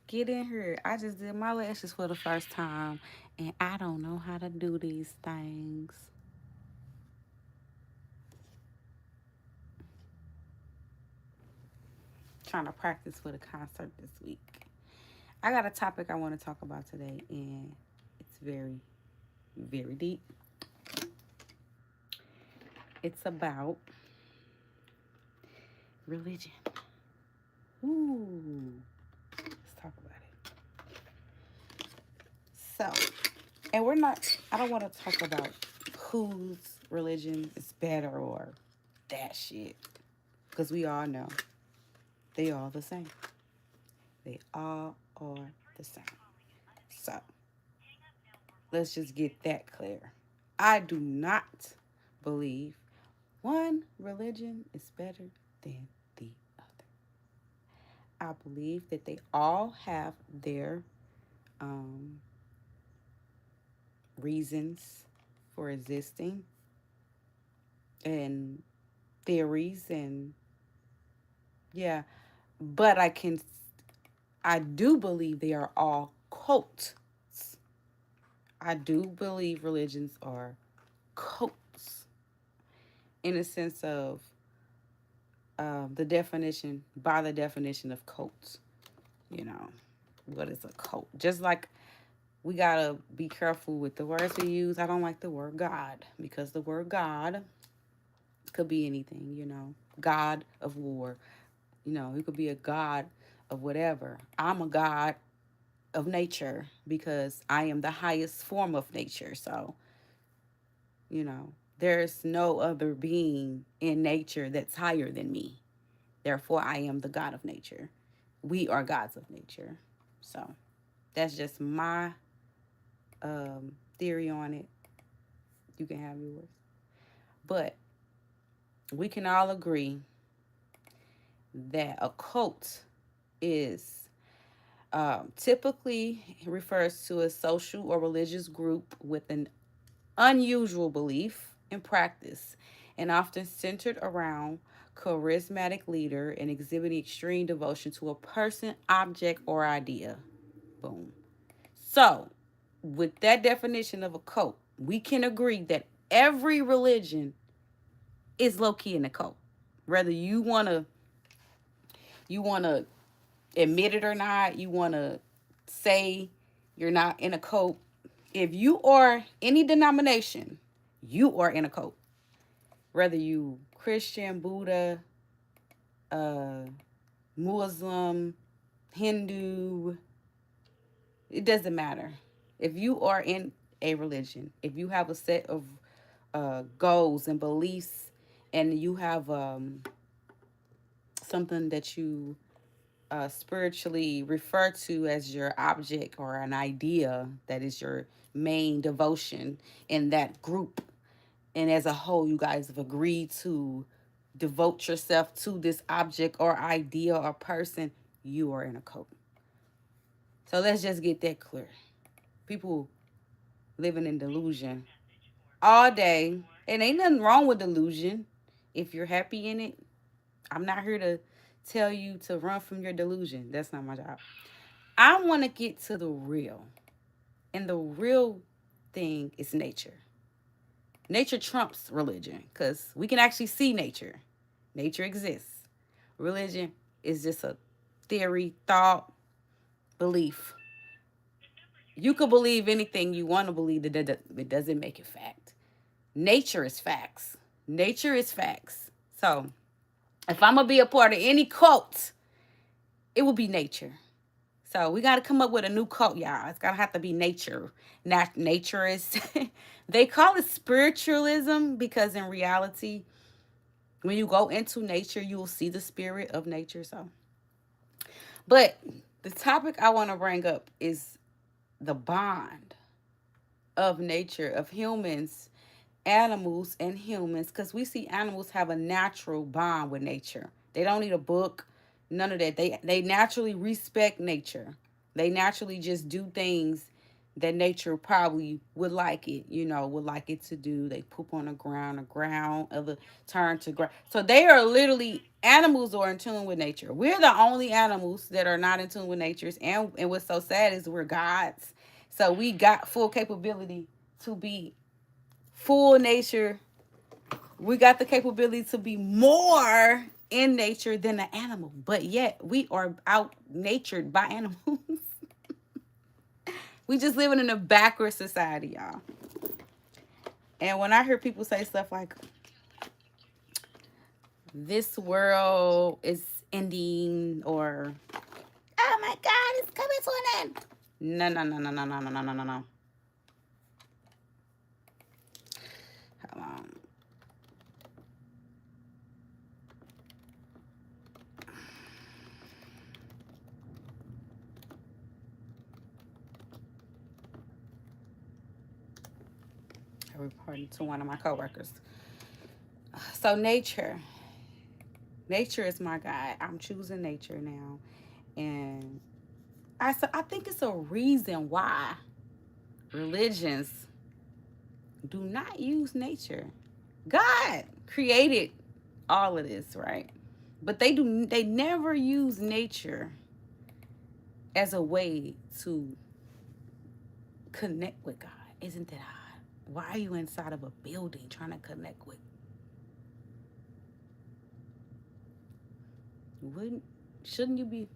Get in here. I just did my lashes for the first time, and I don't know how to do these things. Trying to practice for the concert this week. I got a topic I want to talk about today, and it's very, very deep. It's about religion. Ooh, let's talk about it. So, and we're not, I don't want to talk about whose religion is better or that shit. Because we all know they all the same. They all are the same. So, let's just get that clear. I do not believe one religion is better than the other. I believe that they all have their um, reasons for existing and theories and yeah, but I do believe they are all cults. I do believe religions are cults in a sense of by the definition of cults. You know, what is a cult? Just like we gotta be careful with the words we use. I don't like the word God because the word God could be anything, God of war. You could be a god of whatever. I'm a god of nature because I am the highest form of nature. So, there's no other being in nature that's higher than me. Therefore, I am the God of nature. We are gods of nature. So, that's just my theory on it. You can have yours. But we can all agree that a cult is typically refers to a social or religious group with an unusual belief and practice, and often centered around charismatic leader and exhibiting extreme devotion to a person, object, or idea. Boom. So, with that definition of a cult, we can agree that every religion is low key in a cult. Whether you wanna admit it or not, you wanna say you're not in a cult. If you are any denomination, you are in a cult. Whether you Christian, Buddha, uh, Muslim, Hindu, it doesn't matter. If you are in a religion, if you have a set of goals and beliefs, and you have something that you spiritually refer to as your object or an idea that is your main devotion in that group, and as a whole, you guys have agreed to devote yourself to this object or idea or person, you are in a cult. So let's just get that clear. People living in delusion all day, and ain't nothing wrong with delusion. If you're happy in it, I'm not here to tell you to run from your delusion. That's not my job. I want to get to the real. And the real thing is nature. Nature trumps religion because we can actually see nature. Nature exists. Religion is just a theory, thought, belief. You could believe anything you want to believe, that it doesn't make it fact. Nature is facts. Nature is facts. So if I'm going to be a part of any cult, it will be nature. So we got to come up with a new cult, y'all. It's got to have to be nature. Nature is, they call it spiritualism because in reality, when you go into nature, you will see the spirit of nature. So, but the topic I want to bring up is the bond of nature, of humans, animals, and humans, because we see animals have a natural bond with nature. They don't need a book, none of that. They naturally respect nature. They naturally just do things that nature probably would like it, would like it to do. They poop on the ground, other turn to ground. So they are literally animals are in tune with nature. We're the only animals that are not in tune with nature. And what's so sad is we're gods. So we got full capability to be full nature. We got the capability to be more in nature than the animal, but yet we are out natured by animals. We just living in a backward society, y'all. And when I hear people say stuff like, this world is ending, or, oh my God, it's coming to an end. No, no, no, no, no, no, no, no, no, no. Hold on. I reported to one of my coworkers. So nature is my guide. I'm choosing nature now, and I think it's a reason why religions do not use nature. God created all of this, right? But they never use nature as a way to connect with God. Isn't that odd? Why are you inside of a building trying to connect with? Wouldn't shouldn't you be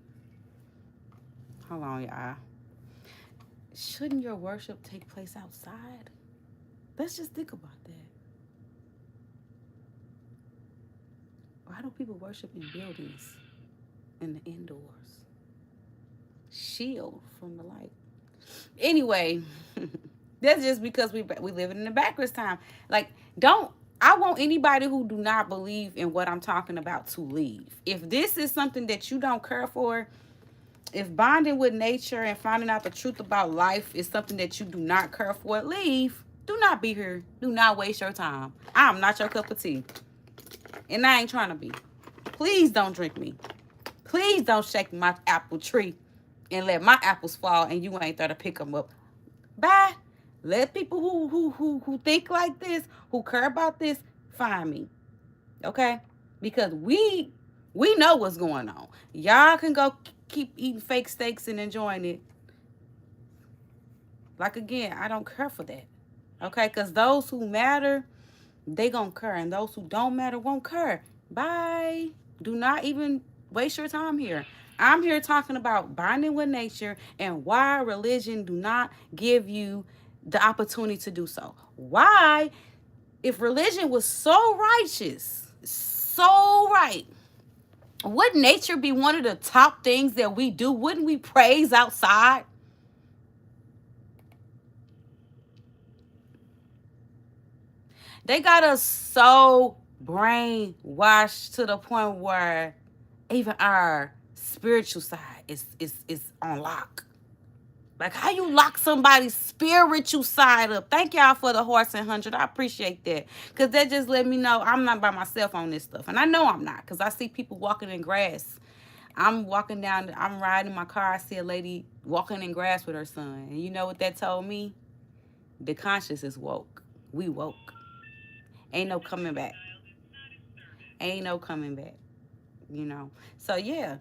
hold on, y'all. Shouldn't your worship take place outside? Let's just think about that. Why do people worship in buildings in the indoors? Shield from the light. Anyway, that's just because we live in the backwards time. Like, don't I want anybody who do not believe in what I'm talking about to leave. If this is something that you don't care for, if bonding with nature and finding out the truth about life is something that you do not care for, leave. Do not be here. Do not waste your time. I'm not your cup of tea. And I ain't trying to be. Please don't drink me. Please don't shake my apple tree and let my apples fall and you ain't there to pick them up. Bye. Let people who think like this, who care about this, find me. Okay? Because we know what's going on. Y'all can go keep eating fake steaks and enjoying it. Like, again, I don't care for that. Okay? Because those who matter, they gonna care. And those who don't matter won't care. Bye. Do not even waste your time here. I'm here talking about bonding with nature and why religion do not give you the opportunity to do so. Why, if religion was so righteous, so right, would nature be one of the top things that we do? Wouldn't we praise outside? They got us so brainwashed to the point where even our spiritual side is on lock. Like, how you lock somebody's spiritual side up? Thank y'all for the horse and 100. I appreciate that. Because that just let me know I'm not by myself on this stuff. And I know I'm not, because I see people walking in grass. I'm riding my car. I see a lady walking in grass with her son. And you know what that told me? The conscience is woke. We woke. Ain't no coming back. Ain't no coming back. So yeah,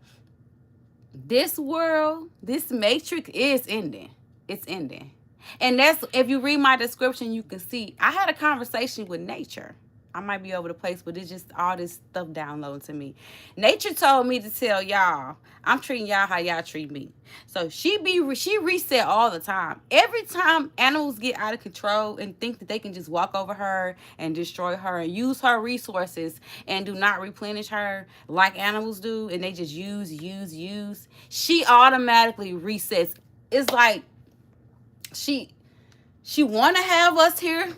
this world, this matrix is ending. It's ending. And that's, if you read my description, you can see I had a conversation with nature. I might be over the place, but it's just all this stuff downloading to me. Nature told me to tell y'all, I'm treating y'all how y'all treat me. So she reset all the time. Every time animals get out of control and think that they can just walk over her and destroy her and use her resources and do not replenish her like animals do, and they just use, she automatically resets. It's like she want to have us here,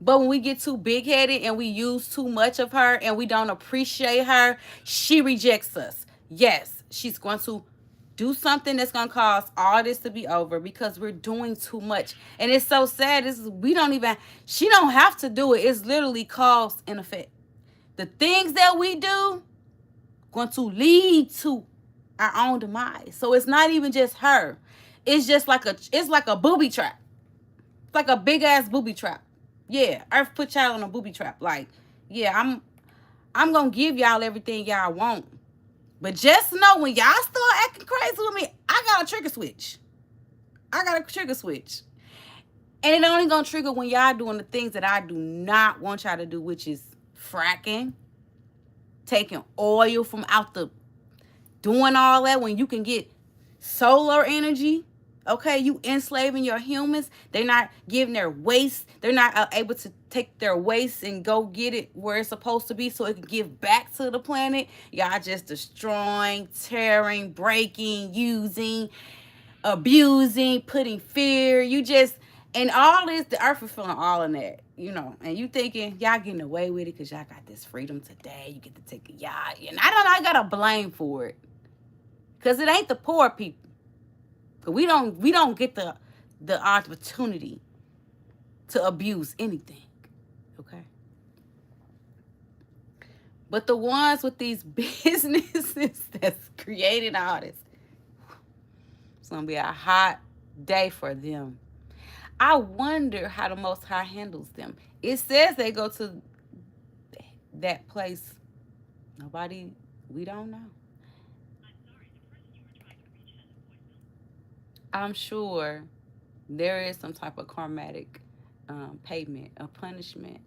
but when we get too big-headed and we use too much of her and we don't appreciate her, she rejects us. Yes, she's going to do something that's going to cause all this to be over because we're doing too much. And it's so sad. She don't have to do it. It's literally cause and effect. The things that we do going to lead to our own demise. So it's not even just her. It's just like a booby trap. It's like a big ass booby trap. Yeah, Earth put y'all in a booby trap. Like, yeah, I'm gonna give y'all everything y'all want. But just know when y'all start acting crazy with me, I got a trigger switch. I got a trigger switch. And it only gonna trigger when y'all doing the things that I do not want y'all to do, which is fracking, taking oil from out the, doing all that when you can get solar energy. Okay, you enslaving your humans. They're not giving their waste. They're not able to take their waste and go get it where it's supposed to be so it can give back to the planet. Y'all just destroying, tearing, breaking, using, abusing, putting fear. You just, and all this, the earth is feeling all in that, and you thinking y'all getting away with it because y'all got this freedom today. You get to take it, y'all. And I got to blame for it because it ain't the poor people. We don't get the opportunity to abuse anything, okay? But the ones with these businesses that's creating all this, it's gonna be a hot day for them. I wonder how the Most High handles them. It says they go to that place. Nobody, we don't know. I'm sure there is some type of karmatic payment, a punishment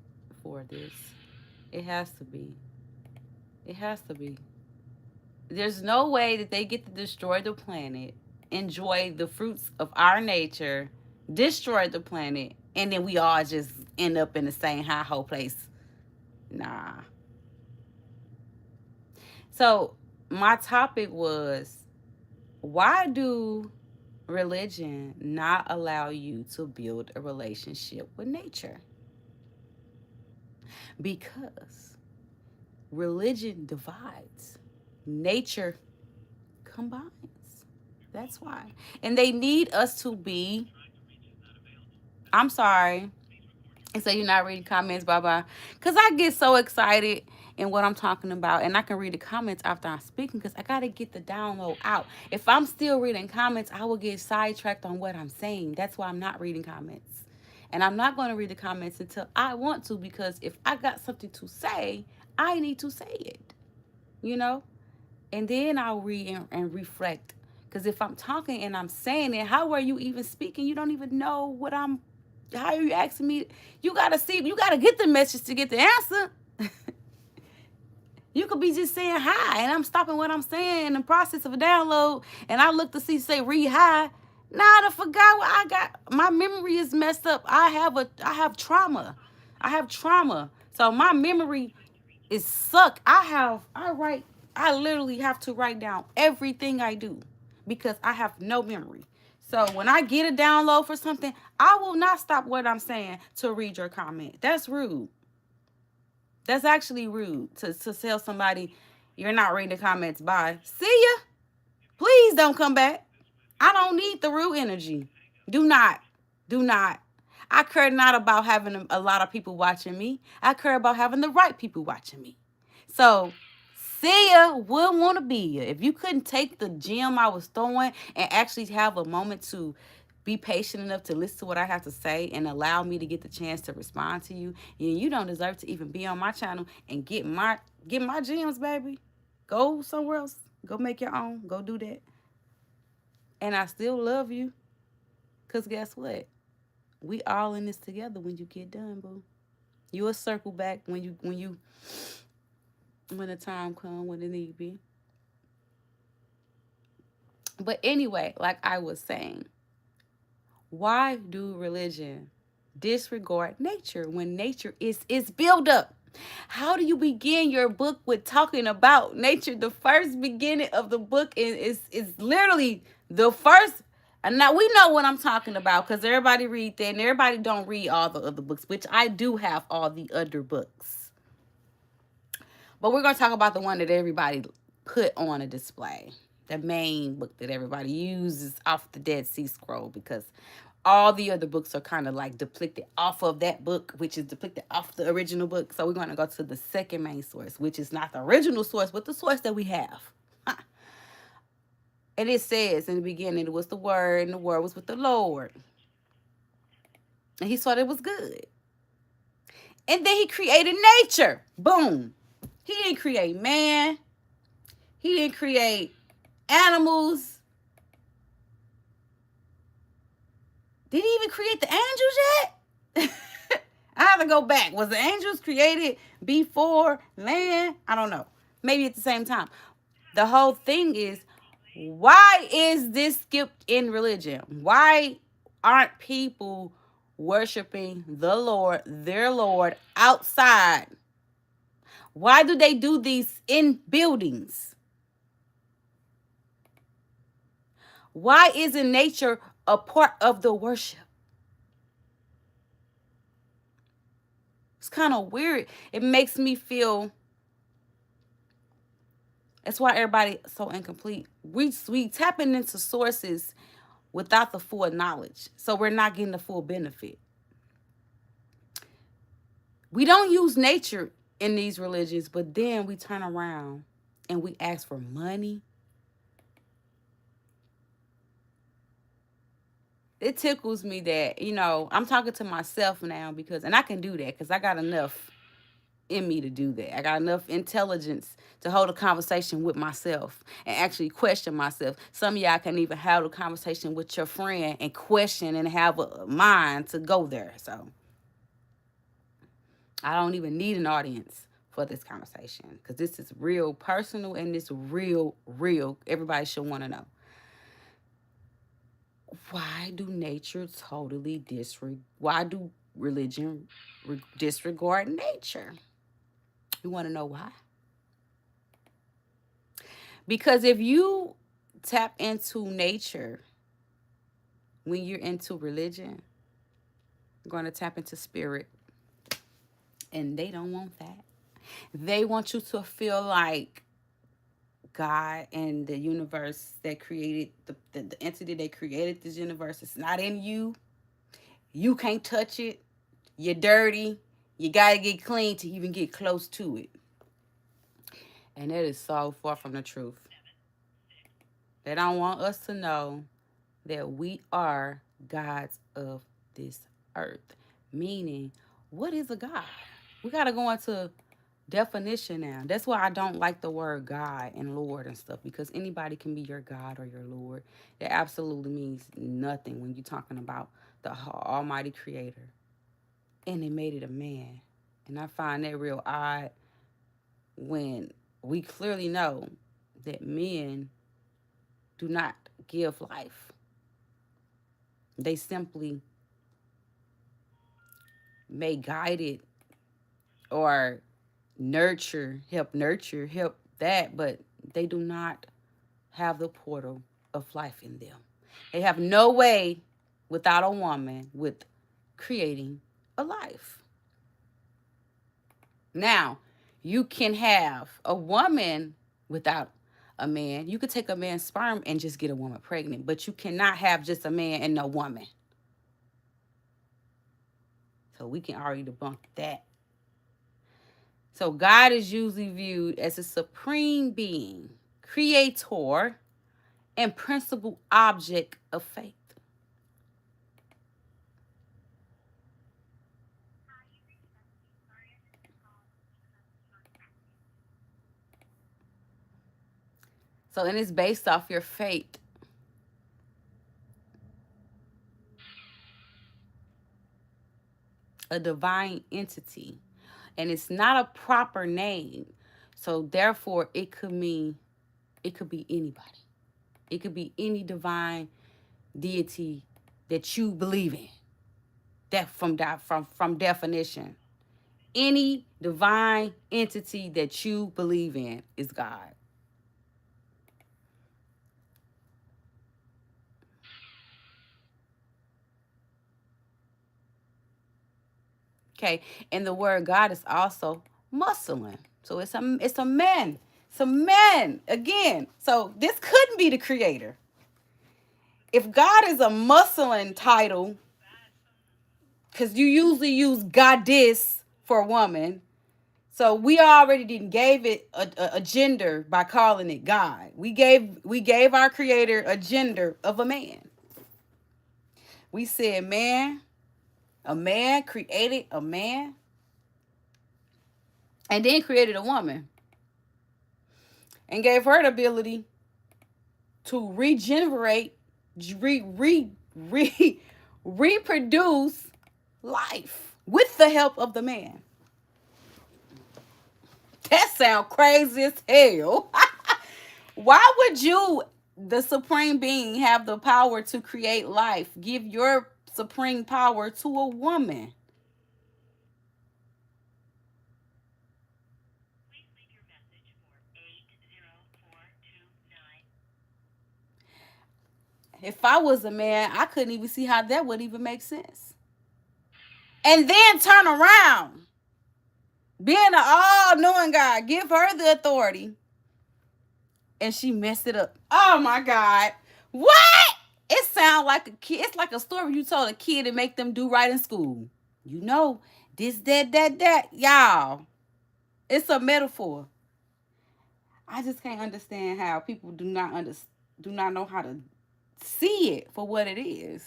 for this. It has to be. It has to be. There's no way that they get to destroy the planet, enjoy the fruits of our nature, destroy the planet, and then we all just end up in the same high hole place. Nah. So my topic was, why do religion not allow you to build a relationship with nature? Because religion divides, nature combines. That's why. And they need us to be, I'm sorry. And so you're not reading comments, bye bye. Because I get so excited in what I'm talking about, and I can read the comments after I'm speaking because I got to get the download out. If I'm still reading comments, I will get sidetracked on what I'm saying. That's why I'm not reading comments. And I'm not going to read the comments until I want to, because if I got something to say, I need to say it, you know? And then I'll read and reflect. Because if I'm talking and I'm saying it, how are you even speaking? You don't even know what I'm, how are you asking me? You got to see, you got to get the message to get the answer. You could be just saying hi, and I'm stopping what I'm saying in the process of a download, and I look to see, say, read hi. Nah, I forgot what I got. My memory is messed up. I have trauma. I have trauma. So my memory is suck. I literally have to write down everything I do because I have no memory. So when I get a download for something, I will not stop what I'm saying to read your comment. That's rude. That's actually rude to tell somebody you're not reading the comments. Bye. See ya. Please don't come back. I don't need the rude energy. Do not. Do not. I care not about having a lot of people watching me. I care about having the right people watching me. So, see ya. Wouldn't want to be ya. If you couldn't take the gem I was throwing and actually have a moment to be patient enough to listen to what I have to say and allow me to get the chance to respond to you, you don't deserve to even be on my channel and get my gems, baby. Go somewhere else. Go make your own. Go do that. And I still love you. Cause guess what? We all in this together when you get done, boo. You'll circle back when the time comes, when it need be. But anyway, like I was saying, why do religion disregard nature when nature is built up? How do you begin your book with talking about nature? The first beginning of the book is literally the first. And now we know what I'm talking about because everybody read that and everybody don't read all the other books, which I do have all the other books. But we're going to talk about the one that everybody put on a display. The main book that everybody uses off the Dead Sea Scroll, because all the other books are kind of like depicted off of that book, which is depicted off the original book. So we're going to go to the second main source, which is not the original source, but the source that we have. And it says in the beginning, it was the Word, and the Word was with the Lord. And he saw that it was good. And then he created nature. Boom. He didn't create man. He didn't create animals. Did he even create the angels yet? I have to go back. Was the angels created before man? I don't know. Maybe at the same time. The whole thing is, why is this skipped in religion? Why aren't people worshiping the Lord, their Lord, outside? Why do they do these in buildings? Why isn't nature a part of the worship? It's kind of weird. It makes me feel. That's why everybody is so incomplete. We tapping into sources without the full knowledge, so we're not getting the full benefit. We don't use nature in these religions, but then we turn around and we ask for money. It tickles me that, I'm talking to myself now and I can do that because I got enough in me to do that. I got enough intelligence to hold a conversation with myself and actually question myself. Some of y'all can even have a conversation with your friend and question and have a mind to go there. So I don't even need an audience for this conversation because this is real personal and it's real. Everybody should want to know. Why do nature totally why do religion disregard nature? You want to know why? Because if you tap into nature when you're into religion, you're going to tap into spirit. And they don't want that. They want you to feel like God and the universe that created the entity that created this universe is not in you. You can't touch it. You're dirty. You got to get clean to even get close to it. And that is so far from the truth. They don't want us to know that we are gods of this earth. Meaning, what is a God? We got to go into definition now. That's why I don't like the word God and Lord and stuff, because anybody can be your God or your Lord. It absolutely means nothing when you're talking about the almighty creator. And they made it a man. And I find that real odd when we clearly know that men do not give life. They simply may guide it or help that, but they do not have the portal of life in them. They have no way without a woman with creating a life. Now, you can have a woman without a man. You could take a man's sperm and just get a woman pregnant, but you cannot have just a man and no woman. So we can already debunk that. So God is usually viewed as a supreme being, creator, and principal object of faith. So, and it's based off your faith. A divine entity. And it's not a proper name. So therefore it could be anybody. It could be any divine deity that you believe in. That from definition. Any divine entity that you believe in is God. Okay, and the word God is also masculine. So it's a man. It's a man again. So this couldn't be the creator. If God is a masculine title, because you usually use goddess for a woman, So we already didn't gave it a gender by calling it God. We gave our creator a gender of a man. We said man, a man created a man, and then created a woman and gave her the ability to regenerate, re, re, re, reproduce life with the help of the man. That sounds crazy as hell. Why would you, the supreme being, have the power to create life? Give your supreme power to a woman. If I was a man, I couldn't even see how that would even make sense. And then turn around, being an all knowing God, give her the authority, and she messed it up. Oh my God. What? It sounds like a kid. It's like a story you told a kid to make them do right in school. You know, this, that. Y'all, it's a metaphor. I just can't understand how people do not know how to see it for what it is.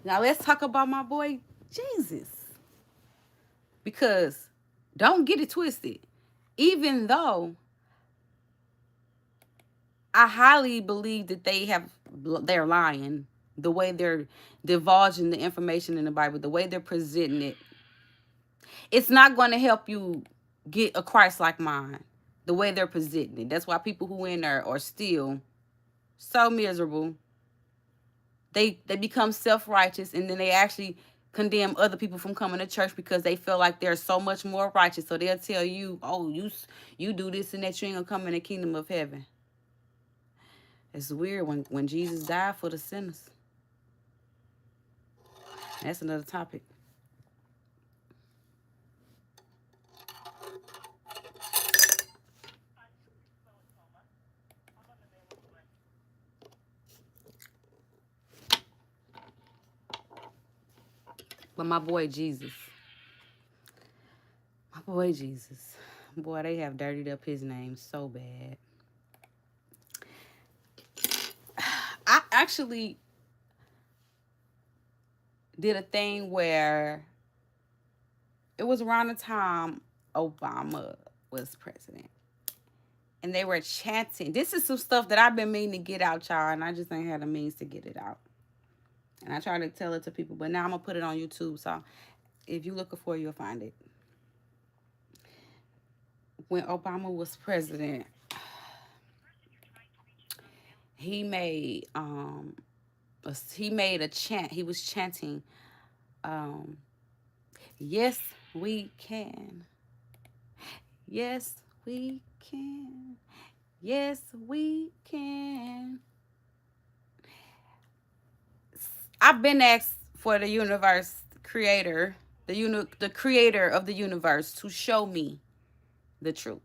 Now let's talk about my boy Jesus. Because don't get it twisted. Even though I highly believe that they're lying, the way they're divulging the information in the Bible, the way they're presenting it, it's not going to help you get a Christ like mind. The way they're presenting it. That's why people who in there are still so miserable. They become self-righteous, and then they actually condemn other people from coming to church because they feel like they're so much more righteous. So they'll tell you, "Oh, you do this and that, you ain't gonna come in the kingdom of heaven." It's weird when Jesus died for the sinners. That's another topic. But my boy Jesus, boy, they have dirtied up his name so bad. I actually did a thing where it was around the time Obama was president. And they were chanting. This is some stuff that I've been meaning to get out, y'all, and I just ain't had the means to get it out. And I try to tell it to people, but now I'm gonna put it on YouTube. So if you're looking for it, you'll find it. When Obama was president, he made he made a chant. He was chanting, um, "Yes, we can. Yes, we can. Yes, we can." I've been asked for the universe creator, the creator of the universe, to show me the truth.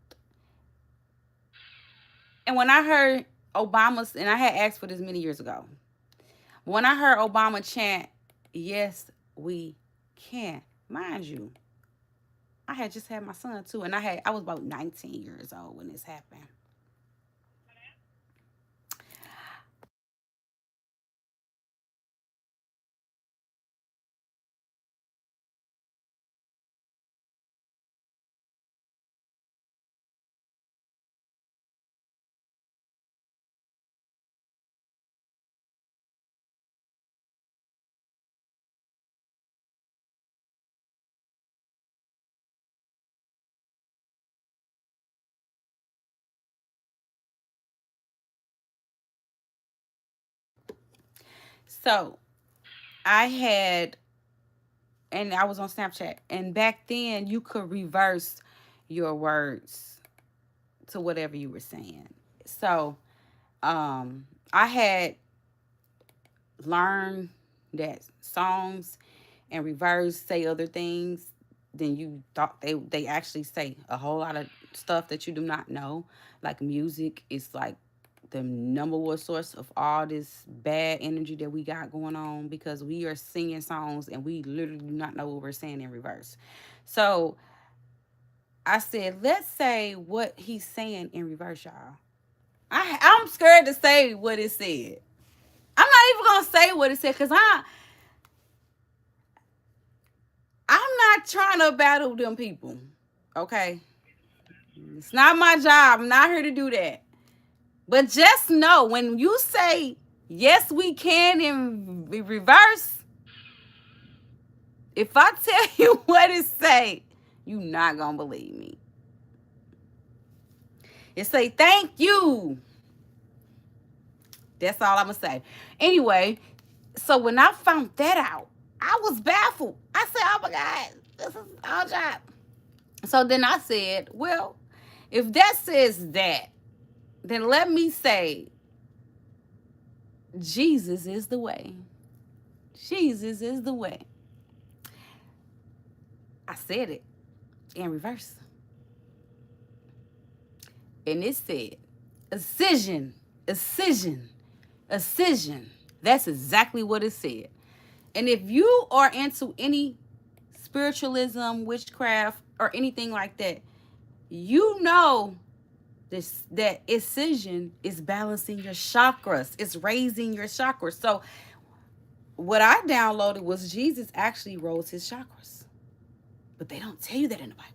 And when I heard Obama's, and I had asked for this many years ago, when I heard Obama chant, "Yes, we can," mind you, I had just had my son too, and I was about 19 years old when this happened. So I had, and I was on Snapchat, and back then you could reverse your words to whatever you were saying. So I had learned that songs and reverse say other things than you thought they actually say a whole lot of stuff that you do not know. Like music is like the number one source of all this bad energy that we got going on, because we are singing songs and we literally do not know what we're saying in reverse. So I said, let's say what he's saying in reverse, y'all. I'm scared to say what it said. I'm not even gonna say what it said because I'm not trying to battle them people. Okay, it's not my job. I'm not here to do that. But just know when you say yes, we can in reverse. If I tell you what it say, you not gonna believe me. It say thank you. That's all I'm gonna say. Anyway, so when I found that out, I was baffled. I said, "Oh my God, this is our job." So then I said, "Well, if that says that, then let me say, Jesus is the way. Jesus is the way." I said it in reverse, and it said, "Ascension, ascension, ascension." That's exactly what it said. And if you are into any spiritualism, witchcraft, or anything like that, you know this, that incision is balancing your chakras. It's raising your chakras. So what I downloaded was Jesus actually rose his chakras. But they don't tell you that in the Bible.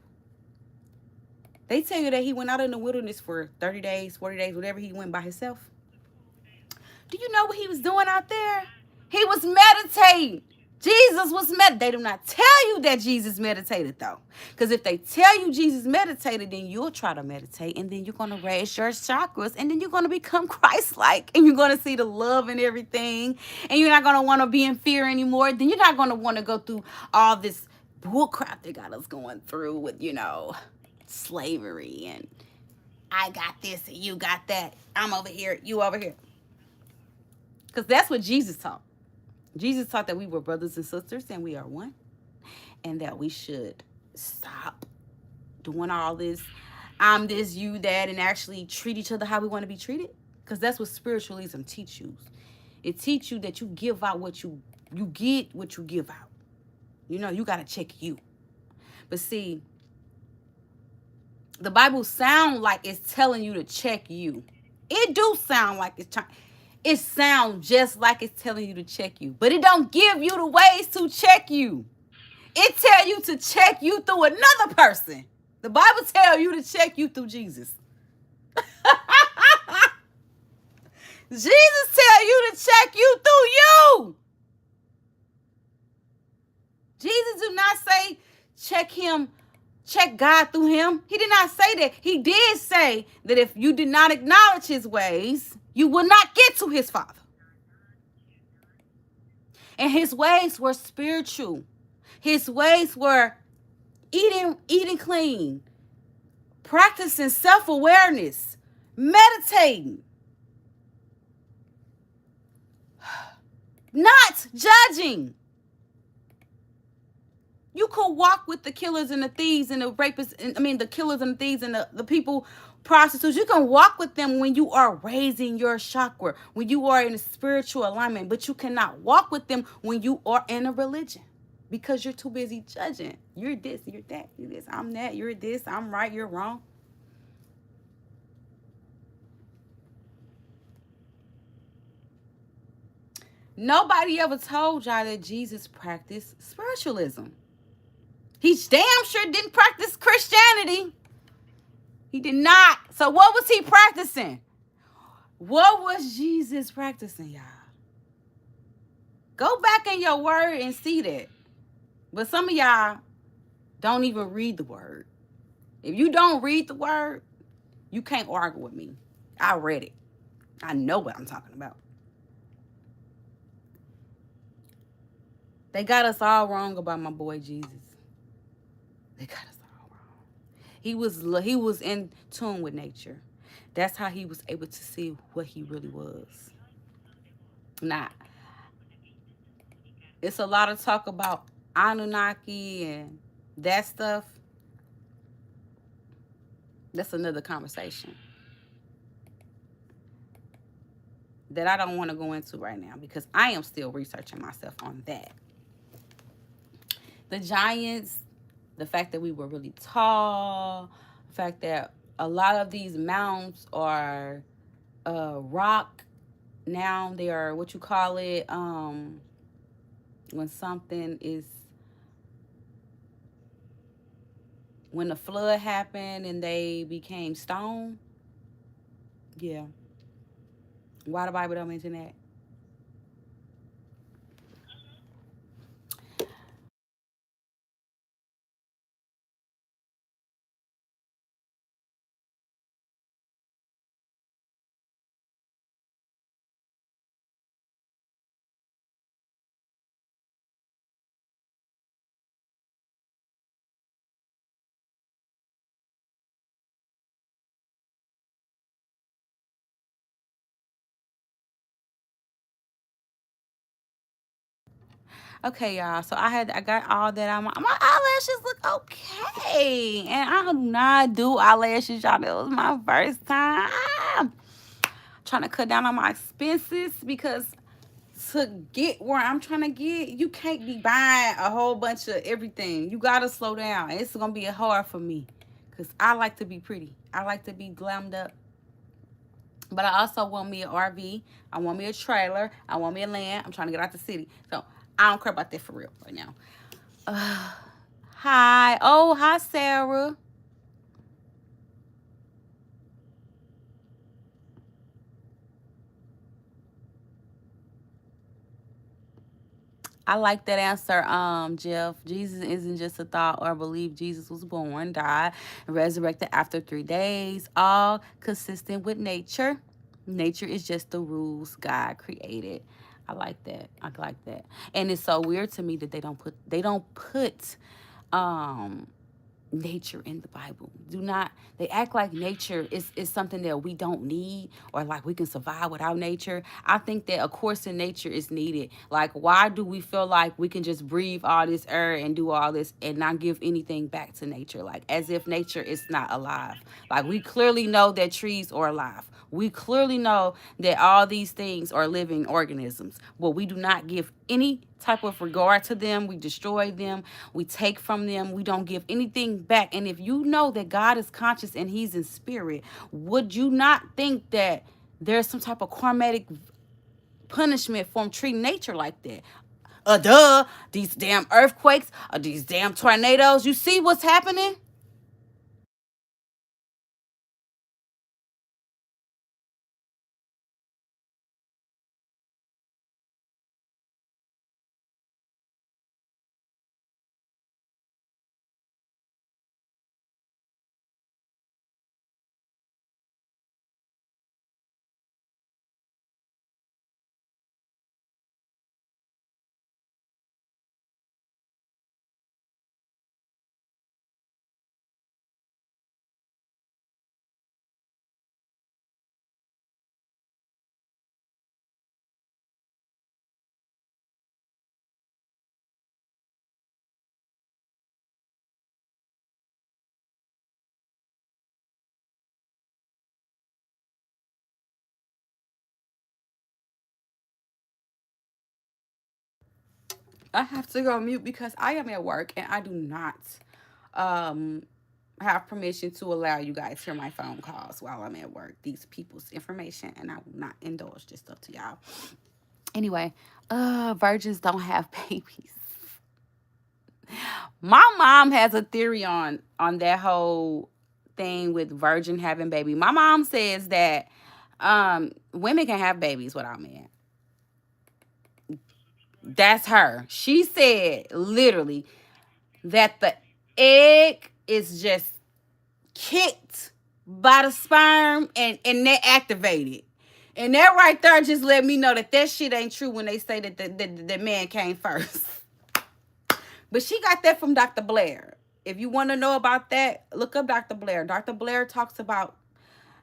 They tell you that he went out in the wilderness for 30 days, 40 days, whatever he went by himself. Do you know what he was doing out there? He was meditating. Jesus was They do not tell you that Jesus meditated, though. Because if they tell you Jesus meditated, then you'll try to meditate, and then you're going to raise your chakras, and then you're going to become Christ-like, and you're going to see the love and everything, and you're not going to want to be in fear anymore. Then you're not going to want to go through all this bullcrap that got us going through with, slavery, and I got this and you got that. I'm over here, you over here. Because that's what Jesus taught. Jesus taught that we were brothers and sisters and we are one, and that we should stop doing all this, I'm this, you that, and actually treat each other how we want to be treated. Because that's what spiritualism teaches you. It teaches you that you give out what you get what you give out. You got to check you. But see, the Bible sounds like it's telling you to check you. It do sound like it's trying. It sounds just like it's telling you to check you, but it don't give you the ways to check you. It tell you to check you through another person. The Bible tell you to check you through Jesus. Jesus tell you to check you through you. Jesus do not say check God through him. He did not say that. He did say that if you did not acknowledge his ways, you will not get to his Father. And his ways were spiritual. His ways were eating clean, practicing self-awareness, meditating, not judging. You could walk with the killers and the thieves and the rapists, the killers and the thieves and the people, prostitutes. You can walk with them when you are raising your chakra, when you are in a spiritual alignment, but you cannot walk with them when you are in a religion, because you're too busy judging. You're this, you're that, you're this, I'm that, you're this, I'm right, you're wrong. Nobody ever told y'all that Jesus practiced spiritualism. He damn sure didn't practice Christianity. He did not. So what was he practicing? What was Jesus practicing, y'all? Go back in your word and see that. But some of y'all don't even read the word. If you don't read the word, you can't argue with me. I read it. I know what I'm talking about. They got us all wrong about my boy Jesus. They got us all wrong. He was in tune with nature. That's how he was able to see what he really was. Nah, it's a lot of talk about Anunnaki and that stuff. That's another conversation. that I don't want to go into right now because I am still researching myself on that. The giants, the fact that we were really tall, the fact that a lot of these mounds are rock. Now they are what you call it, when something is, when the flood happened and they became stone. Yeah. Why the Bible don't mention that? Okay, y'all. So I got all that on my eyelashes look okay. And I do not do eyelashes, y'all. That was my first time. Trying to cut down on my expenses because to get where I'm trying to get, you can't be buying a whole bunch of everything. You gotta slow down. It's gonna be hard for me. Cause I like to be pretty. I like to be glammed up. But I also want me an RV. I want me a trailer. I want me a land. I'm trying to get out the city. So I don't care about that for real right now. Uh, Hi. Oh, hi, Sarah. I like that answer, Jeff. Jesus isn't just a thought or belief. Jesus was born, died, and resurrected after 3 days, all consistent with nature. Nature is just the rules God created. I like that. I like that. And it's so weird to me that they don't put um nature in the Bible. Do not, they act like nature is something that we don't need or like we can survive without nature. I think that a course in nature is needed. Like, why do we feel like we can just breathe all this air and do all this and not give anything back to nature? Like, as if nature is not alive. Like, we clearly know that trees are alive. We clearly know that all these things are living organisms, but we do not give any type of regard to them. We destroy them. We take from them. We don't give anything back. And if you know that God is conscious and He's in spirit, would you not think that there's some type of karmatic punishment from treating nature like that? Duh. These damn earthquakes or these damn tornadoes. You see what's happening? I have to go mute because I am at work and I do not um have permission to allow you guys to hear my phone calls while I'm at work. These people's information, and I will not indulge this stuff to y'all. Anyway, virgins don't have babies. My mom has a theory on that whole thing with virgin having baby. My mom says that women can have babies without men. That's her. She said literally that the egg is just kicked by the sperm and they activated. And that right there just let me know that that shit ain't true when they say that the man came first. But she got that from Dr. Blair. If you want to know about that, look up Dr. Blair. Dr. Blair talks about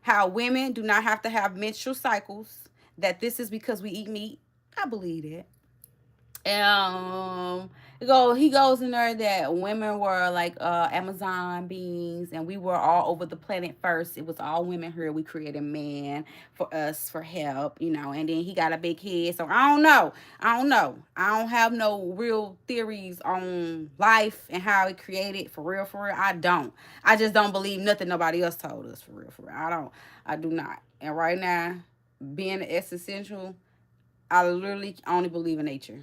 how women do not have to have menstrual cycles, that this is because we eat meat. I believe it. He goes in there that women were like Amazon beings, and we were all over the planet first. It was all women here. We created man for us for help, and then he got a big head. So I don't know. I don't have no real theories on life and how it created for real, for real. I don't. I just don't believe nothing nobody else told us for real, for real. I don't. I do not. And right now, being an existential, I literally only believe in nature.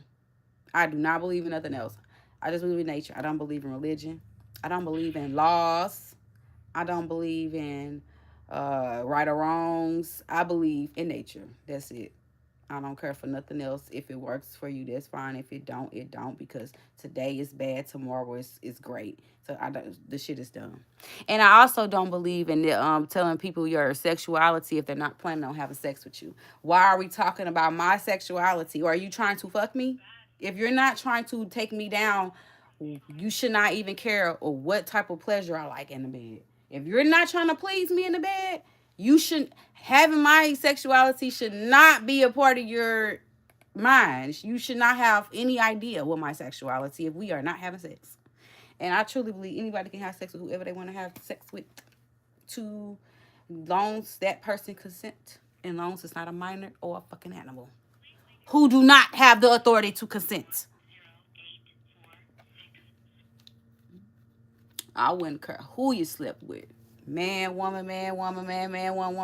I do not believe in nothing else. I just believe in nature. I don't believe in religion. I don't believe in laws. I don't believe in right or wrongs. I believe in nature. That's it. I don't care for nothing else. If it works for you, that's fine. If it don't, it don't. Because today is bad, tomorrow is great. So I don't. The shit is dumb. And I also don't believe in telling people your sexuality if they're not planning on having sex with you. Why are we talking about my sexuality? Or are you trying to fuck me? If you're not trying to take me down, you should not even care or what type of pleasure I like in the bed. If you're not trying to please me in the bed, you should having my sexuality should not be a part of your mind. You should not have any idea what my sexuality if we are not having sex. And I truly believe anybody can have sex with whoever they want to have sex with, to long as that person consent, and long as it's not a minor or a fucking animal who do not have the authority to consent. I wouldn't care who you slept with. Man, woman, man, woman.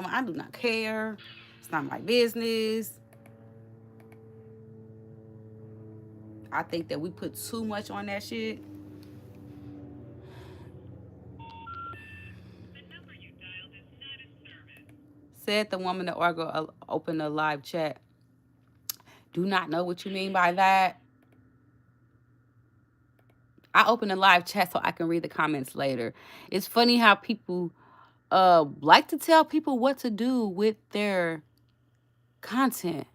I do not care. It's not my business. I think that we put too much on that shit. Said the woman that Argo opened a live chat. Do not know what you mean by that. I open a live chat so I can read the comments later. It's funny how people like to tell people what to do with their content.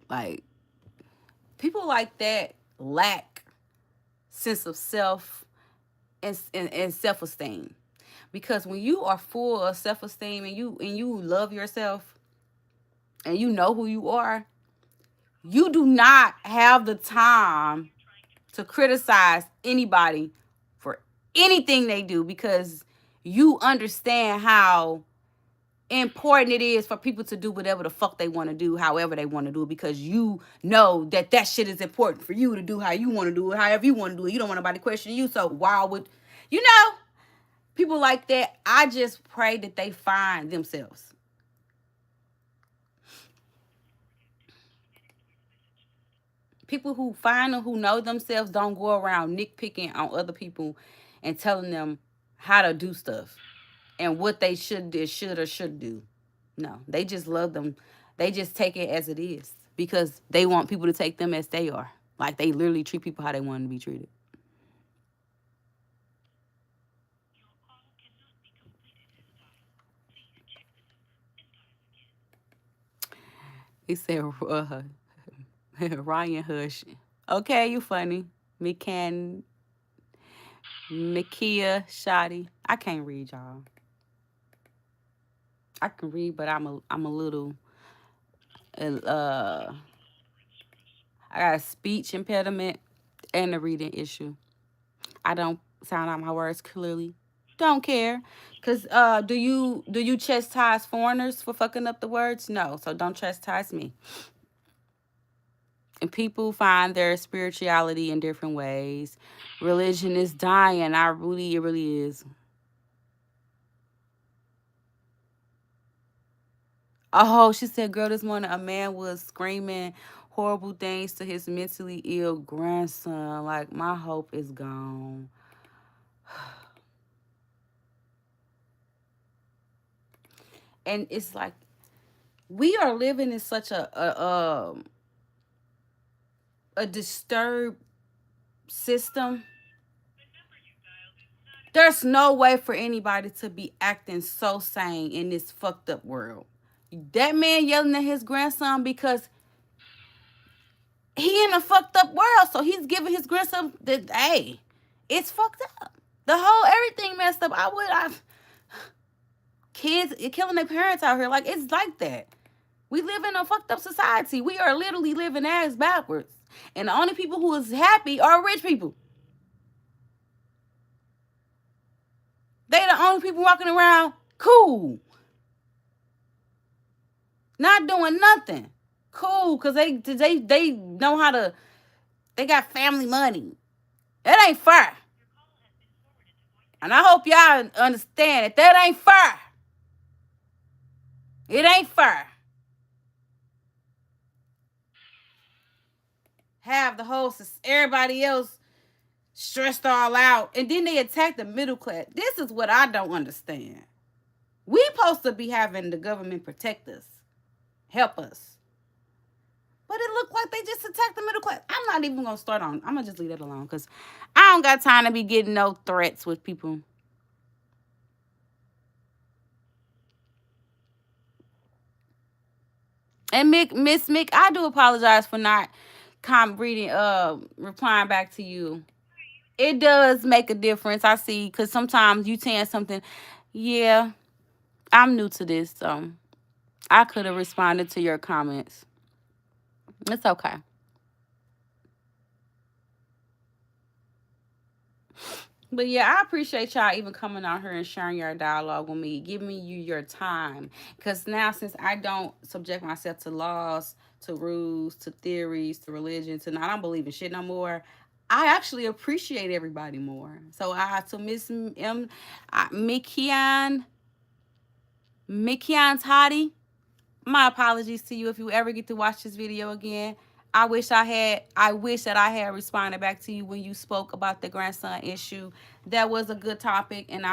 Like people like that lack sense of self and self esteem. Because when you are full of self esteem and you love yourself and you know who you are, you do not have the time to criticize anybody for anything they do, because you understand how important it is for people to do whatever the fuck they want to do, however they want to do it, because you know that that shit is important for you to do how you want to do it, however you want to do it. You don't want nobody questioning you. So why would, you know, people like that, I just pray that they find themselves. People who find or who know themselves don't go around nitpicking on other people and telling them how to do stuff and what they should or should do. No, they just love them. They just take it as it is because they want people to take them as they are. Like they literally treat people how they want to be treated. He said, Ryan Hush. Okay, you funny. McCann, Makia Shoddy. I can't read, y'all. I can read, but I'm a little I got a speech impediment and a reading issue. I don't sound out my words clearly. Don't care. Cause do you chastise foreigners for fucking up the words? No. So don't chastise me. And people find their spirituality in different ways. Religion is dying. It really is. Oh, she said, girl, this morning a man was screaming horrible things to his mentally ill grandson. Like, my hope is gone. And it's like, we are living in such a disturbed system. There's no way for anybody to be acting so sane in this fucked up world. That man yelling at his grandson because he in a fucked up world, so he's giving his grandson the hey, it's fucked up. The whole everything messed up. I kids killing their parents out here, like it's like that. We live in a fucked up society. We are literally living ass backwards. And the only people who is happy are rich people. They the only people walking around cool, not doing nothing. Cool, cause they know how to. They got family money. That ain't fair. And I hope y'all understand that ain't fair. It ain't fair. Have the whole everybody else stressed all out, and then they attack the middle class. This is what I don't understand. We supposed to be having the government protect us, help us. But it looked like they just attacked the middle class. I'm not even gonna start on. I'm gonna just leave that alone because I don't got time to be getting no threats with people. And Miss Mick, I do apologize for not reading, replying back to you. It does make a difference. I see, because sometimes you saying something. Yeah, I'm new to this, so I could have responded to your comments. It's okay. But yeah, I appreciate y'all even coming out here and sharing your dialogue with me, giving you your time. Because now, since I don't subject myself to laws, to rules, to theories, to religion, I don't believe in shit no more. I actually appreciate everybody more. So I to Miss M, Mikian, Mikian Toddy. My apologies to you if you ever get to watch this video again. I wish that I had responded back to you when you spoke about the grandson issue. That was a good topic, and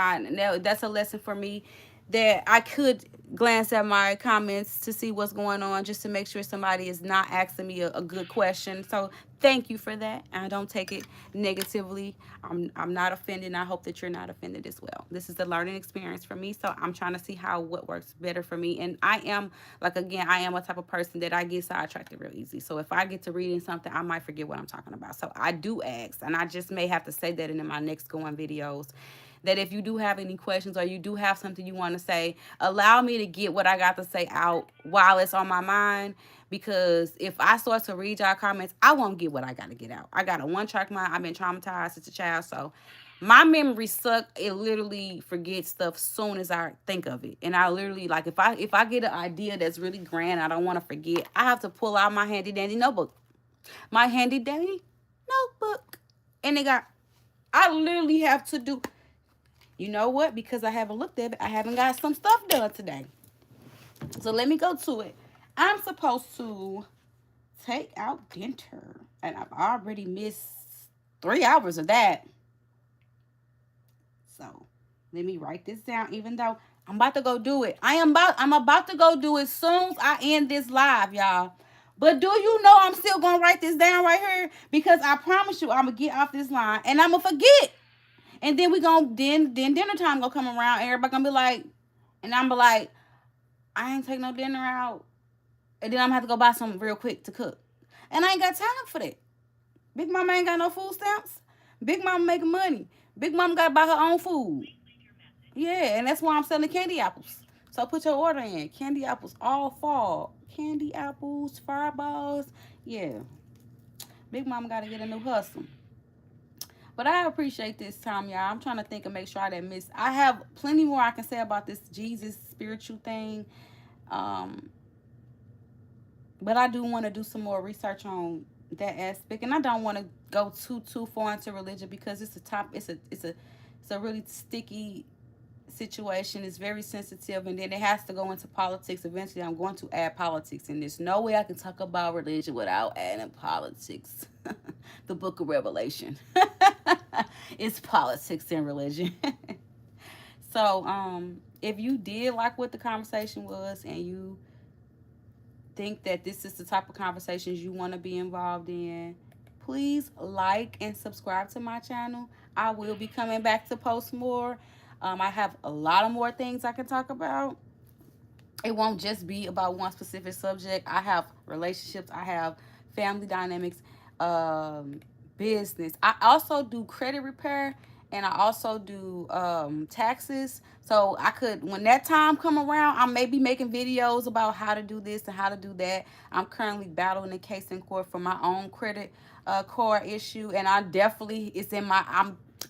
that's a lesson for me that I could glance at my comments to see what's going on, just to make sure somebody is not asking me a good question. So thank you for that. I don't take it negatively. I'm not offended, and I hope that you're not offended as well. This is a learning experience for me, so I'm trying to see what works better for me. And I am, like, again, I am a type of person that I get sidetracked real easy. So if I get to reading something, I might forget what I'm talking about. So I do ask, and I just may have to say that in my next going videos, that if you do have any questions or you do have something you want to say, allow me to get what I got to say out while it's on my mind. Because if I start to read y'all comments, I won't get what I got to get out. I got a one track mind. I've been traumatized as a child. So my memory suck. It literally forgets stuff soon as I think of it. And I literally, like, if I get an idea that's really grand, I don't want to forget, I have to pull out my handy dandy notebook. My handy dandy notebook. And I literally have to do, you know what? Because I haven't looked at it, I haven't got some stuff done today. So let me go to it. I'm supposed to take out dinner, and I've already missed 3 hours of that. So let me write this down, even though I'm about to go do it. I'm about to go do it soon as I end this live, y'all. But do you know I'm still gonna write this down right here? Because I promise you I'm gonna get off this line and I'm gonna forget. And then we gonna then dinner time gonna come around. Everybody gonna be like, and I'm be like, I ain't take no dinner out. And then I'm gonna have to go buy something real quick to cook. And I ain't got time for that. Big Mama ain't got no food stamps. Big Mama making money. Big Mama gotta buy her own food. Yeah, and that's why I'm selling candy apples. So put your order in. Candy apples all fall. Candy apples, fireballs. Yeah. Big Mama gotta get a new hustle. But I appreciate this time, y'all. I'm trying to think and make sure I didn't miss. I have plenty more I can say about this Jesus spiritual thing. Um, but I do want to do some more research on that aspect, and I don't want to go too far into religion because it's a really sticky situation. Is very sensitive, and then it has to go into politics. Eventually, I'm going to add politics, and there's no way I can talk about religion without adding politics. The Book of Revelation. It's politics and religion. So, if you did like what the conversation was, and you think that this is the type of conversations you want to be involved in, please like and subscribe to my channel. I will be coming back to post more. I have a lot of more things I can talk about. It won't just be about one specific subject. I have relationships, I have family dynamics, business. I also do credit repair, and I also do taxes. So I could, when that time come around, I may be making videos about how to do this and how to do that. I'm currently battling a case in court for my own credit core issue, and I definitely, it's in my,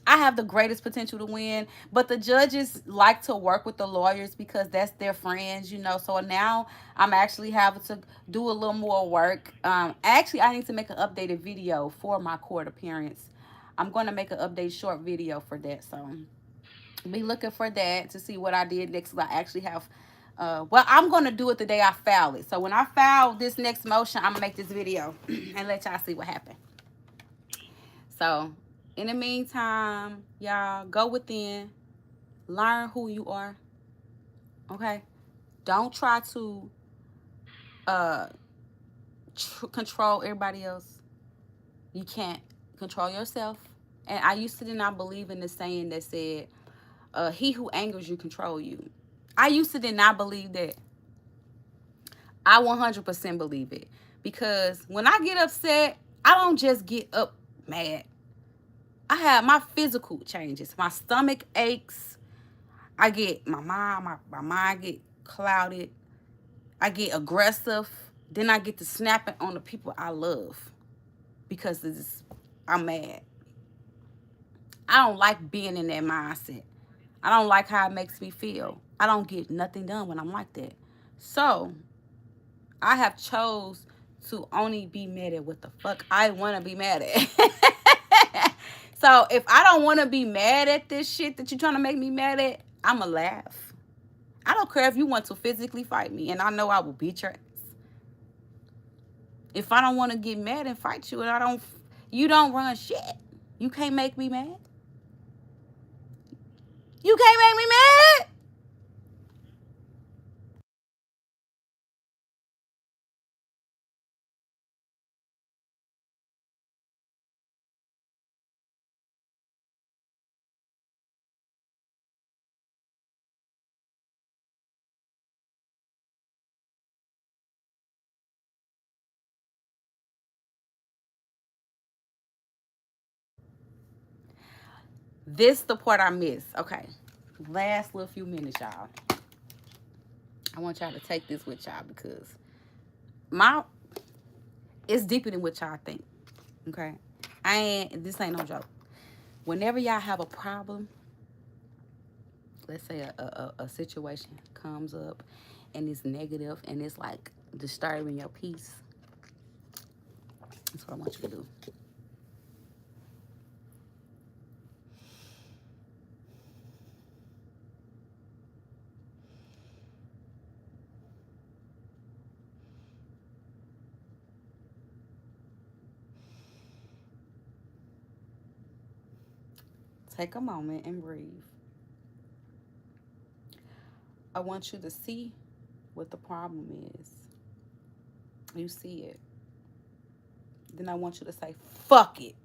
I have the greatest potential to win, but the judges like to work with the lawyers because that's their friends, you know. So now I'm actually having to do a little more work. Actually, I need to make an updated video for my court appearance. I'm going to make an update short video for that. So be looking for that to see what I did next. I actually have, well, I'm going to do it the day I file it. So when I file this next motion, I'm going to make this video and let y'all see what happened. So in the meantime, y'all go within, learn who you are. Okay. Don't try to uh, control everybody else. You can't control yourself. And I used to not believe in the saying that said, he who angers you control you. I used to did not believe that. I 100% believe it. Because when I get upset, I don't just get up mad. I have my physical changes. My stomach aches. I get my mind get clouded. I get aggressive. Then I get to snapping on the people I love because I'm mad. I don't like being in that mindset. I don't like how it makes me feel. I don't get nothing done when I'm like that. So I have chose to only be mad at what the fuck I want to be mad at. So if I don't want to be mad at this shit that you're trying to make me mad at, I'ma laugh. I don't care if you want to physically fight me, and I know I will beat your ass. If I don't want to get mad and fight you, and you don't run shit. You can't make me mad. You can't make me mad. This the part I miss. Okay. Last little few minutes, y'all. I want y'all to take this with y'all because my it's deeper than what y'all think. Okay. This ain't no joke. Whenever y'all have a problem, let's say a situation comes up and it's negative and it's like disturbing your peace. That's what I want you to do. Take a moment and breathe. I want you to see what the problem is. You see it. Then I want you to say, fuck it.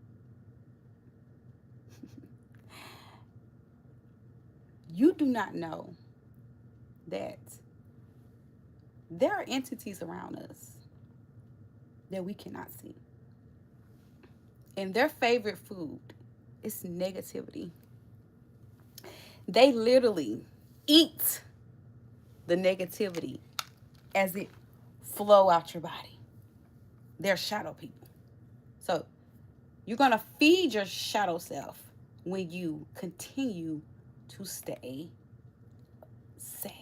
You do not know that there are entities around us that we cannot see. And their favorite food is negativity. They literally eat the negativity as it flow out your body. They're shadow people. So you're going to feed your shadow self when you continue to stay sad,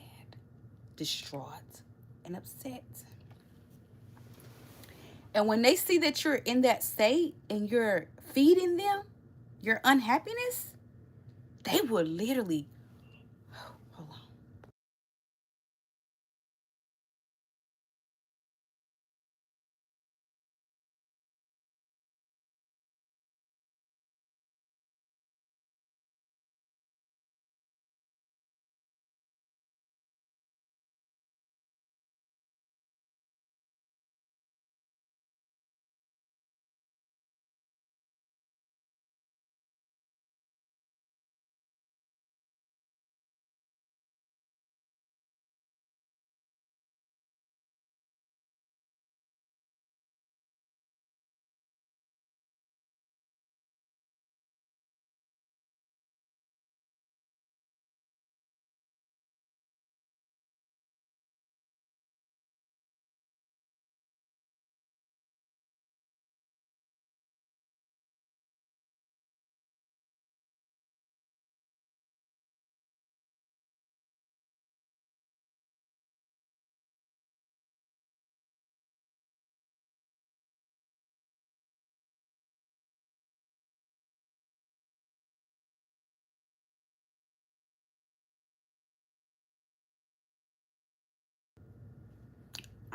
distraught, and upset. And when they see that you're in that state and you're feeding them your unhappiness, they would literally, hold on.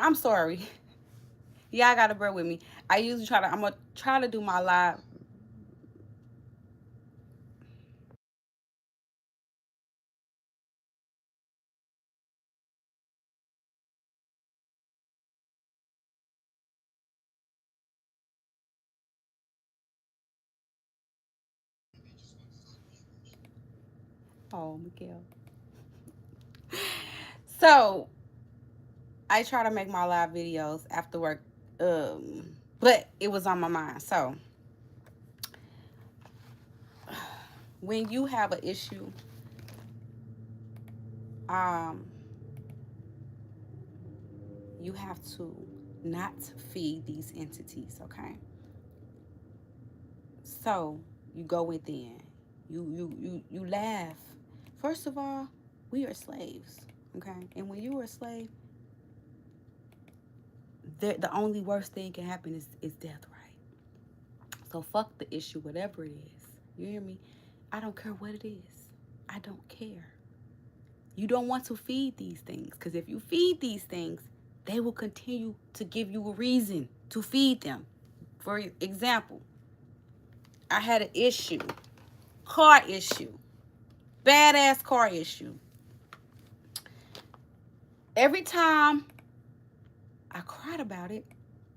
I'm sorry. Y'all gotta bear with me. I usually I'm gonna try to do my live. Oh, Miguel. So I try to make my live videos after work, but it was on my mind. So when you have an issue, um, you have to not feed these entities. Okay, so you go within. You laugh. First of all, we are slaves. Okay, and when you are a slave, the only worst thing can happen is death, right? So fuck the issue, whatever it is. You hear me? I don't care what it is. I don't care. You don't want to feed these things because if you feed these things, they will continue to give you a reason to feed them. For example, I had an issue, car issue, badass car issue. Every time I cried about it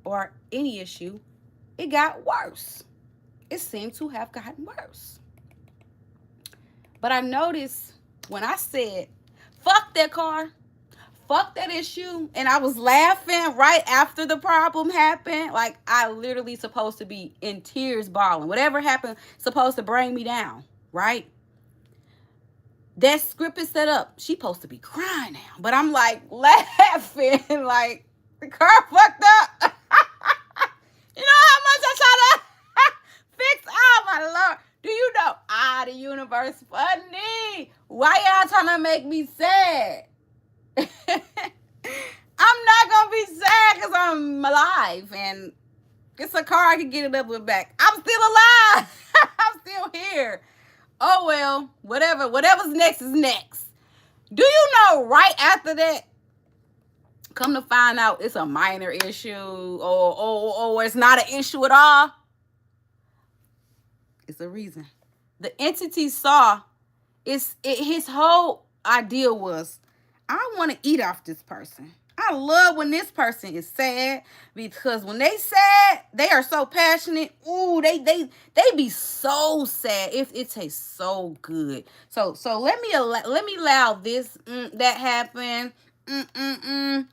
or any issue, it got worse. It seemed to have gotten worse. But I noticed when I said, fuck that car, fuck that issue, and I was laughing right after the problem happened. Like, I literally supposed to be in tears bawling. Whatever happened supposed to bring me down, right? That script is set up. She supposed to be crying now. But I'm like laughing like the car fucked up. You know how much I try to fix? Oh my lord. Do you know? The universe funny. Why y'all trying to make me sad? I'm not gonna be sad because I'm alive and it's a car I can get it up with back. I'm still alive. I'm still here. Oh well, whatever's next is next. Do you know right after that, come to find out it's a minor issue or it's not an issue at all? It's a reason. The entity saw his whole idea was, I want to eat off this person. I love when this person is sad because when they sad, they are so passionate. Ooh, they be so sad. It tastes so good. So let me allow this that happen. Mm mm mm.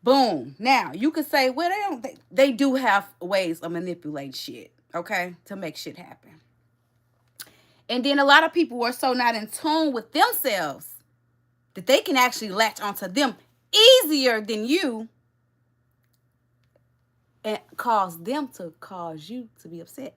Boom. Now you could say, well, they do have ways of manipulating shit, okay, to make shit happen. And then a lot of people are so not in tune with themselves that they can actually latch onto them easier than you and cause them to cause you to be upset.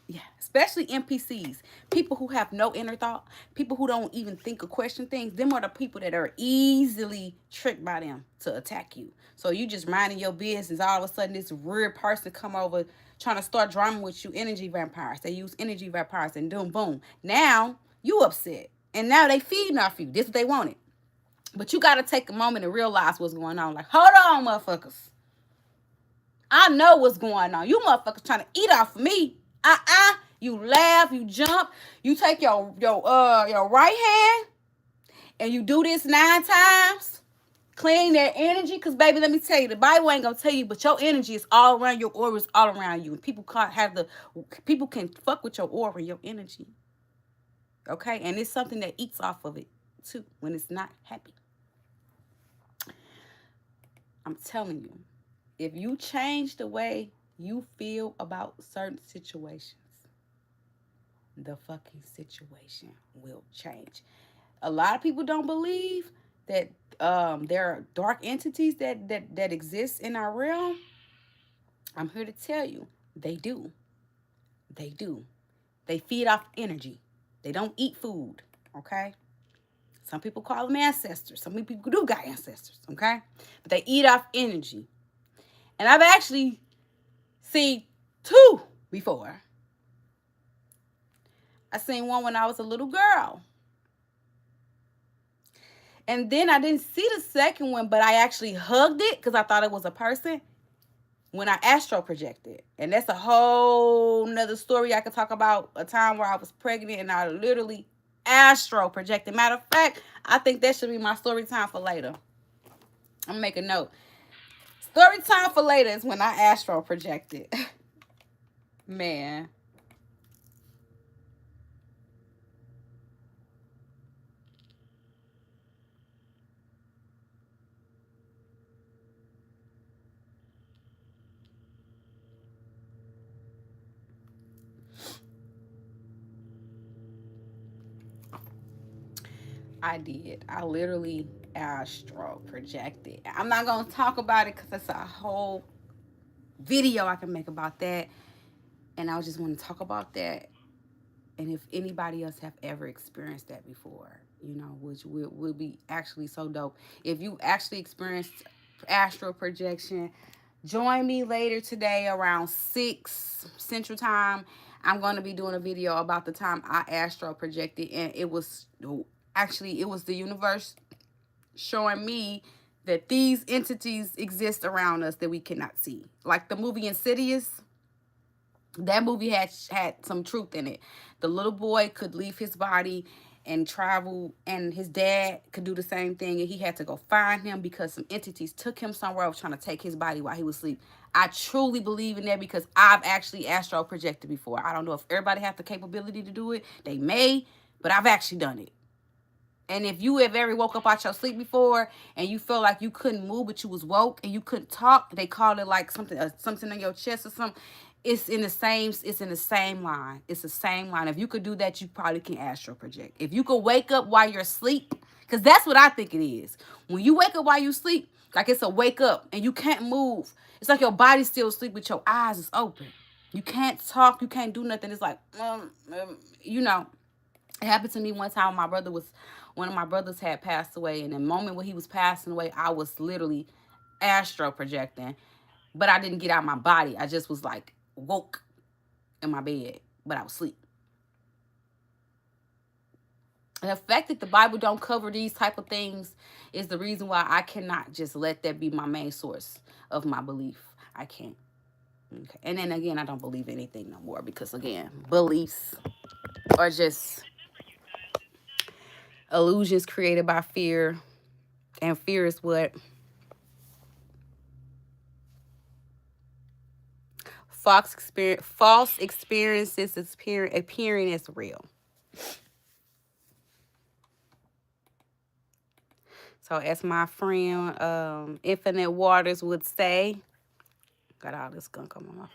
Yeah, especially NPCs, people who have no inner thought, people who don't even think or question things. Them are the people that are easily tricked by them to attack you. So you just minding your business, all of a sudden this weird person come over trying to start drama with you. Energy vampires. They use energy vampires and boom. Now you upset, and now they feeding off you. This is what they wanted. But you got to take a moment and realize what's going on. Like, hold on, motherfuckers. I know what's going on. You motherfuckers trying to eat off of me. You laugh, you jump, you take your right hand and you do this 9 times. Clean that energy, cause baby, let me tell you, the Bible ain't gonna tell you, but your energy is all around your aura, is all around you, and people can fuck with your aura, your energy. Okay, and it's something that eats off of it too when it's not happy. I'm telling you, if you change the way you feel about certain situations, the fucking situation will change. A lot of people don't believe that there are dark entities that exist in our realm. I'm here to tell you, they do. They do. They feed off energy. They don't eat food. Okay. Some people call them ancestors. Some people do got ancestors. Okay. But they eat off energy. And I've actually seen two before. I seen one when I was a little girl. And then I didn't see the second one, but I actually hugged it because I thought it was a person when I astro projected. And that's a whole nother story I could talk about, a time where I was pregnant and I literally astro projected. Matter of fact, I think that should be my story time for later. I'm gonna make a note. Story time for later is when I astro projected. Man, I did. I literally astro projected. I'm not gonna talk about it because it's a whole video I can make about that. And I just want to talk about that. And if anybody else have ever experienced that before, which would be actually so dope. If you actually experienced astral projection, join me later today around 6 Central Time. I'm going to be doing a video about the time I astral projected, and it was the universe showing me that these entities exist around us that we cannot see. Like the movie Insidious, that movie had some truth in it. The little boy could leave his body and travel, and his dad could do the same thing, and he had to go find him because some entities took him somewhere else trying to take his body while he was asleep. I truly believe in that because I've actually astral projected before. I don't know if everybody has the capability to do it. They may, but I've actually done it. And if you have ever woke up out your sleep before and you felt like you couldn't move but you was woke and you couldn't talk, they call it like something in your chest or something. It's in the same line. It's the same line. If you could do that, you probably can astral project. If you could wake up while you're asleep, because that's what I think it is. When you wake up while you sleep, like it's a wake up and you can't move. It's like your body's still asleep but your eyes is open. You can't talk. You can't do nothing. It's like, you know. It happened to me one time. One of my brothers had passed away, and the moment when he was passing away, I was literally astro projecting, but I didn't get out of my body. I just was like woke in my bed, but I was asleep. And the fact that the Bible don't cover these type of things is the reason why I cannot just let that be my main source of my belief. I can't. Okay. And then again, I don't believe anything no more because again, beliefs are just illusions created by fear, and fear is what false experiences appearing as real. So as my friend Infinite Waters would say, got all this gunk on my mouth.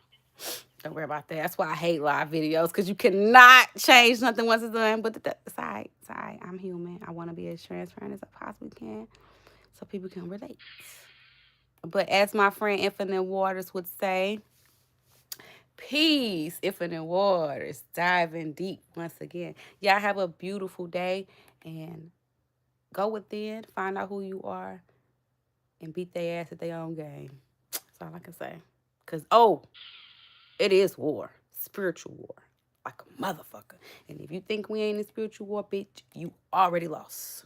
Don't worry about that. That's why I hate live videos, because you cannot change nothing once it's done. But it's all right. It's all right. I'm human. I want to be as transparent as I possibly can so people can relate. But as my friend Infinite Waters would say, peace, Infinite Waters, diving deep once again. Y'all have a beautiful day and go within, find out who you are, and beat their ass at their own game. That's all I can say. Because, it is war, spiritual war, like a motherfucker. And if you think we ain't in spiritual war, bitch, you already lost.